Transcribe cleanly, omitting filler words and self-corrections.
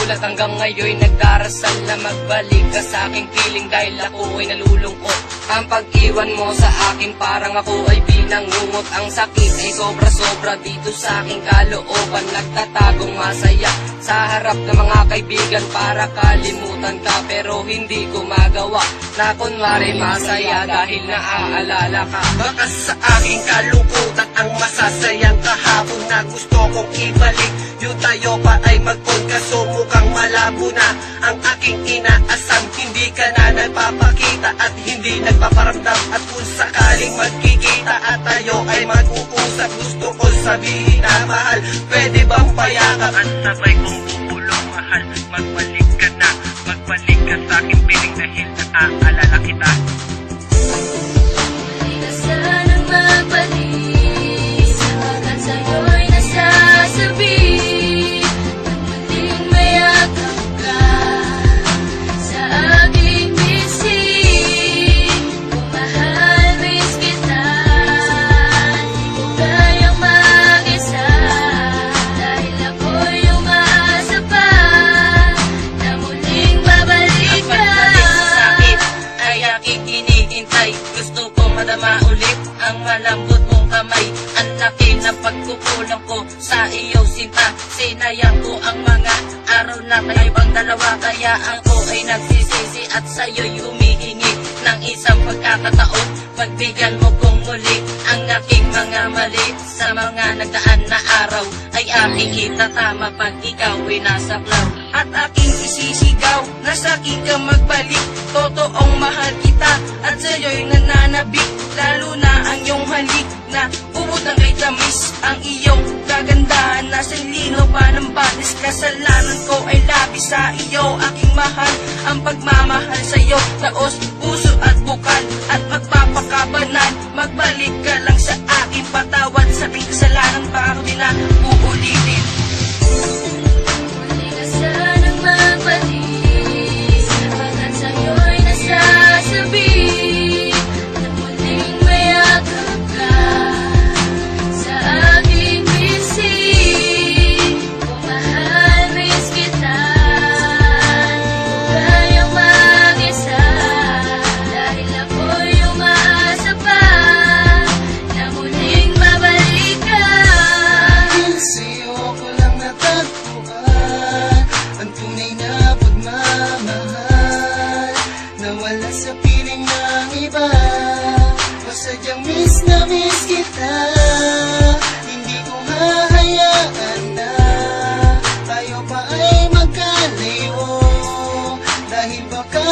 namulat hanggang ngayon nagdarasal na magbalik ka sa aking piling dahil ako ay nalulungkot. Ang pag-iwan mo sa akin parang ako ay binangungot. Ang sakit ay sobra-sobra dito sa aking kalooban. Nagtatagong masaya sa harap ng mga kaibigan para kalimutan ka, pero hindi ko magawa na kunwari masaya dahil naaalala ka. Baka sa aking kalungkutan ang masasayang kahapon na gusto kong ibalik. Yung tayo pa ay mag-podcast, so mukhang malabo na ang aking inaasam. Hindi ka na nagpapakita at hindi nagpaparamdam. At kung sakaling magkikita at tayo ay mag-uusap, gusto ko sabihin na mahal, pwede bang payakan? At sabay kong bubulong mahal, magbalik ka na, magbalik ka sa aking piling dahil naaalala kita. Hindi ka sanang magbalik, sabagat sa'yo'y nasasabi. Pagdating mayakap ka sa aking bisig, kung mahal miss kita, di ko kayang mag-isa, dahil ako'y umaasa pa na muling babalik ka. Sa'kin ay aking hinihintay, gusto ko madama ulit ang malambot mong kamay. Ang laki ng pagkukulang ko sa iyo sinta, sinayang ko ang mga araw na tayo pang dalawa. Kaya ako ay nagsisisi at sa'yo'y humihingi ng isang pagkakataon. Pagbigyan mo kong muli ang aking mga mali, sa mga nagdaan na araw ay aking itatama pag ikaw ay nasaklaw. At aking isisigaw na sa'kin ka magbalik, totoong mahal kita at sa'yo'y nananabik. Lalo na ang iyong halik na ubod ng kay tamis, ang iyong kagandahan nasa lino pa ng batis. Kasalanan ko ay labis sa iyo, aking mahal. Ang pagmamahal sa iyo, taos, puso at bukal, at magpapakabanan. Magbalik ka lang sa akin, patawad sa aking kasalanan, baka ko din na uulitin. Hindi ka sanang magbalik, sabagat sa'yo'y nasasabi. Na muling mayakap ka sa aking bisig, kung mahal miss kita, di ko kayang mag-isa, dahil ako'y umaasa pa na muling babalik ka. Dahil sa'yo ko lang natagpuan ang tunay na pagmamahal, nawala sa piling ng iba. O sadyang miss na miss kita, hindi ko hahayaan na tayo pa ay magkalayo, dahil baka